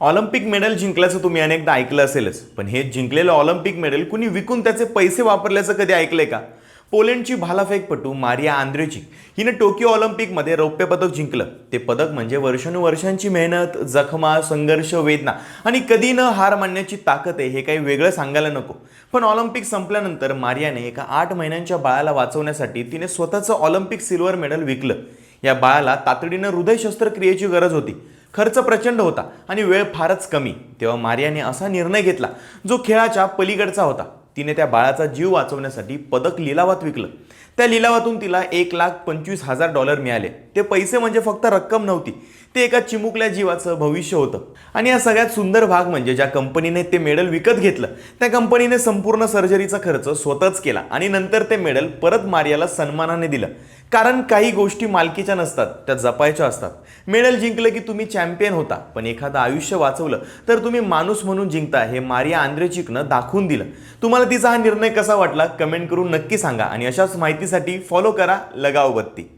Olympic medal जिंकल्याचं तुम्ही अनेकदा ऐकलं असेलच, पण हे जिंकलेलं ऑलिम्पिक मेडल कुणी विकून त्याचे पैसे वापरल्याचं कधी ऐकलंय का? पोलंडची भालाफेकपटू मारिया आंद्रेचिक हिने टोकियो ऑलिम्पिकमध्ये रौप्य पदक जिंकलं. ते पदक म्हणजे वर्षानुवर्षांची मेहनत, जखमा, संघर्ष, वेदना आणि कधी न हार मानण्याची ताकद आहे. हे काही वेगळं सांगायला नको. पण ऑलिम्पिक संपल्यानंतर मारियाने एका 8 महिन्यांच्या बाळाला वाचवण्यासाठी तिने स्वतःचं ऑलिम्पिक सिल्वर मेडल विकलं. या बाळाला तातडीनं हृदय शस्त्रक्रियेची गरज होती. खर्च प्रचंड होता आणि वेळ फारच कमी. तेव्हा मारियाने असा निर्णय घेतला जो खेळाच्या पलीकडचा होता. तिने त्या बाळाचा जीव वाचवण्यासाठी पदक लिलावात विकलं. त्या लिलावातून तिला $1,25,000 मिळाले. ते पैसे म्हणजे फक्त रक्कम नव्हती, ते एका चिमुकल्या जीवाचं भविष्य होतं. आणि या सगळ्यात सुंदर भाग म्हणजे ज्या कंपनीने ते मेडल विकत घेतलं त्या कंपनीने संपूर्ण सर्जरीचा खर्च स्वतःच केला आणि नंतर ते मेडल परत मारियाला सन्मानाने दिलं. कारण काही गोष्टी मालकीच्या नसतात, त्या जपायच्या असतात. मेडल जिंकलं की तुम्ही चॅम्पियन होता, पण एखादं आयुष्य वाचवलं तर तुम्ही माणूस म्हणून जिंकता, हे मारिया आंद्रेचिकनं दाखवून दिलं. तुम्हाला तिचा हा निर्णय कसा वाटला कमेंट करून नक्की सांगा आणि अशाच माहितीसाठी फॉलो करा लगाव बत्ती.